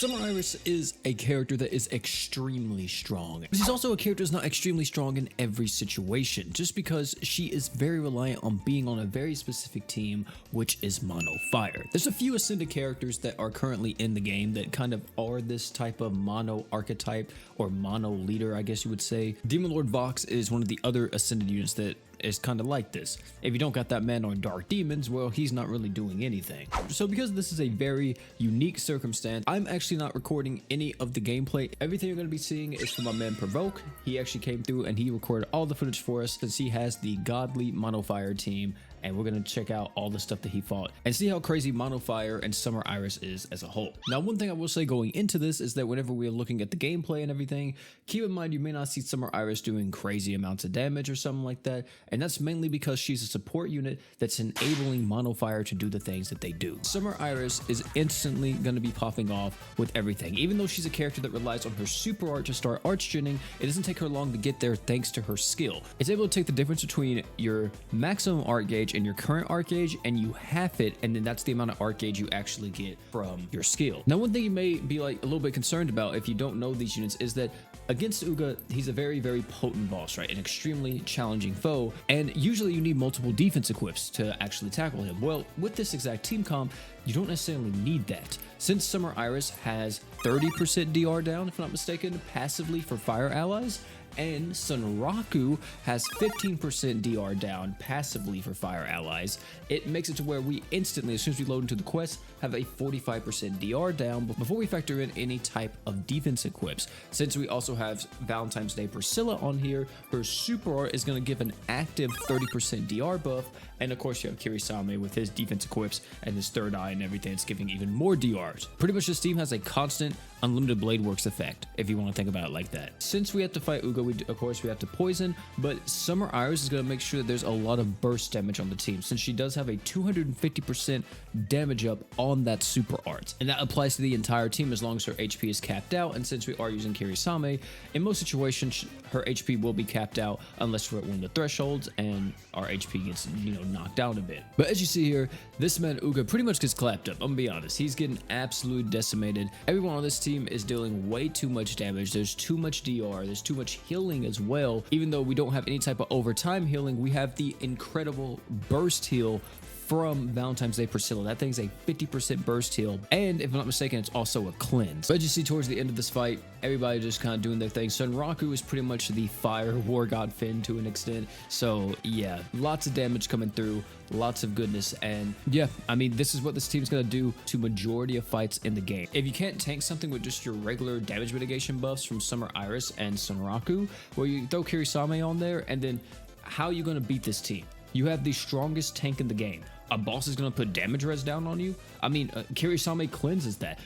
Summer Iris is a character that is extremely strong. She's also a character that's not extremely strong in every situation, just because she is very reliant on being on a very specific team, which is Mono Fire. There's a few Ascended characters that are currently in the game that kind of are this type of mono archetype, or mono leader, I guess you would say. Demon Lord Vox is one of the other Ascended units that is kind of like this. If you don't got that man on Dark Demons, well, he's not really doing anything. So because this is a very unique circumstance, I'm actually not recording any of the gameplay. Everything you're going to be seeing is from my man Provoke. He actually came through and he recorded all the footage for us, since he has the godly Mono Fire team, and we're going to check out all the stuff that he fought and see how crazy Mono Fire and Summer Iris is as a whole. Now, one thing I will say going into this is that whenever we're looking at the gameplay and everything, keep in mind you may not see Summer Iris doing crazy amounts of damage or something like that, and that's mainly because she's a support unit that's enabling Mono Fire to do the things that they do. Summer Iris is instantly going to be popping off with everything. Even though she's a character that relies on her super art to start arch-genning, it doesn't take her long to get there thanks to her skill. It's able to take the difference between your maximum art gauge and your current art gauge, and you half it, and then that's the amount of art gauge you actually get from your skill. Now, one thing you may be like a little bit concerned about if you don't know these units is that against Uga, he's a very, very potent boss, right? An extremely challenging foe, and usually you need multiple defense equips to actually tackle him. Well, with this exact team comp, you don't necessarily need that. Since Summer Iris has 30% DR down, if I'm not mistaken, passively for fire allies, and Sunraku has 15% DR down passively for fire allies, it makes it to where we instantly, as soon as we load into the quest, have a 45% DR down before we factor in any type of defense equips. Since we also have Valentine's Day Priscilla on here, her super art is going to give an active 30% DR buff, and of course you have Kirisame with his defense equips and his third eye and everything. It's giving even more DRs. Pretty much this team has a constant unlimited blade works effect, if you want to think about it like that. Since we have to fight Uga, of course we have to poison, but Summer Iris is going to make sure that there's a lot of burst damage on the team, since she does have a 250% damage up on that super art, and that applies to the entire team as long as her HP is capped out. And since we are using Kirisame, in most situations her HP will be capped out unless we're at one of the thresholds and our HP gets, knocked down a bit. But as you see here, this man Uga pretty much gets clapped up. I'm gonna be honest, he's getting absolutely decimated. Everyone on this team is dealing way too much damage. There's too much DR, there's too much healing as well. Even though we don't have any type of overtime healing, we have the incredible burst heal from Valentine's Day Priscilla. That thing's a 50% burst heal, and if I'm not mistaken, it's also a cleanse. But as you see towards the end of this fight, everybody just kind of doing their thing. Sunraku is pretty much the fire war god Finn to an extent. So yeah, lots of damage coming through, lots of goodness, and yeah, I mean, this is what this team's gonna do to majority of fights in the game. If you can't tank something with just your regular damage mitigation buffs from Summer Iris and Sunraku, where you throw Kirisame on there, and then how are you gonna beat this team? You have the strongest tank in the game. A boss is going to put damage res down on you? I mean, Kirisame cleanses that.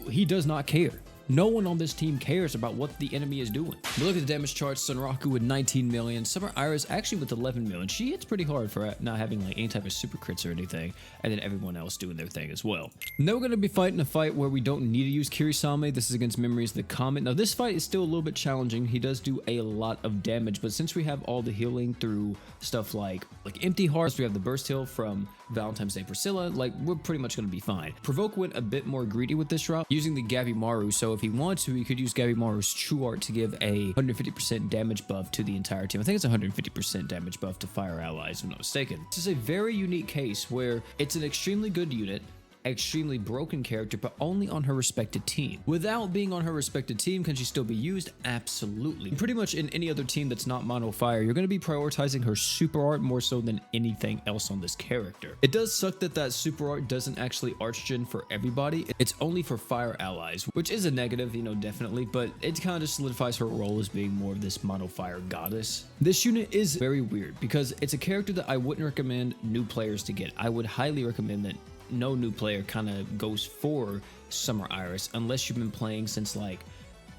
He does not care. No one on this team cares about what the enemy is doing. But look at the damage charts. Sunraku with 19 million. Summer Iris actually with 11 million. She hits pretty hard for not having like any type of super crits or anything. And then everyone else doing their thing as well. Now we're going to be fighting a fight where we don't need to use Kirisame. This is against Memories of the Comet. Now this fight is still a little bit challenging. He does do a lot of damage. But since we have all the healing through stuff like Empty Hearts, we have the burst heal from Valentine's Day Priscilla, like we're pretty much going to be fine. Provoke went a bit more greedy with this drop using the Gabimaru, so if he wants to, he could use Gabimaru's True Art to give a 150% damage buff to the entire team. I think it's 150% damage buff to fire allies, if I'm not mistaken. This is a very unique case where it's an extremely good unit, extremely broken character, but only on her respected team. Without being on her respected team, can she still be used? Absolutely. Pretty much in any other team that's not Mono Fire, you're going to be prioritizing her super art more so than anything else on this character. It does suck that that super art doesn't actually arch-gen for everybody. It's only for fire allies, which is a negative, definitely, but it kind of just solidifies her role as being more of this Mono Fire goddess. This unit is very weird because it's a character that I wouldn't recommend new players to get. I would highly recommend that no new player kind of goes for Summer Iris unless you've been playing since like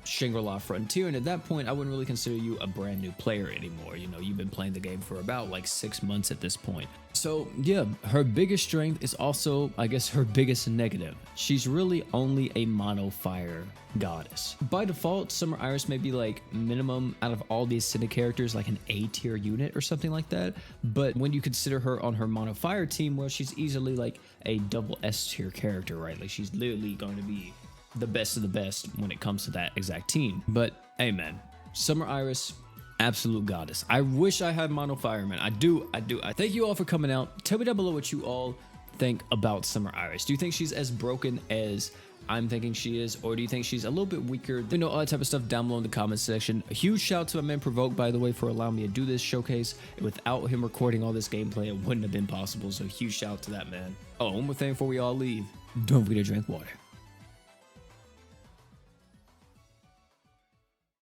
Shangri-La Frontier, and at that point I wouldn't really consider you a brand new player anymore. You've been playing the game for about like 6 months at this point. So yeah, her biggest strength is also, I guess, her biggest negative. She's really only a Mono Fire goddess. By default, Summer Iris may be like minimum out of all these Ascended characters, like an A tier unit or something like that. But when you consider her on her Mono Fire team, well, she's easily like a double S tier character, right? Like she's literally going to be the best of the best when it comes to that exact team. But hey man, Summer Iris, absolute goddess. I wish I had Mono Fireman. I do. I thank you all for coming out. Tell me down below what you all think about Summer Iris. Do you think she's as broken as I'm thinking she is, or do you think she's a little bit weaker? You know, all that type of stuff down below in the comment section. A huge shout out to my man Provoke, by the way, for allowing me to do this showcase. Without him recording all this gameplay, it wouldn't have been possible, so huge shout out to that man. Oh, one more thing before we all leave. Don't forget to drink water.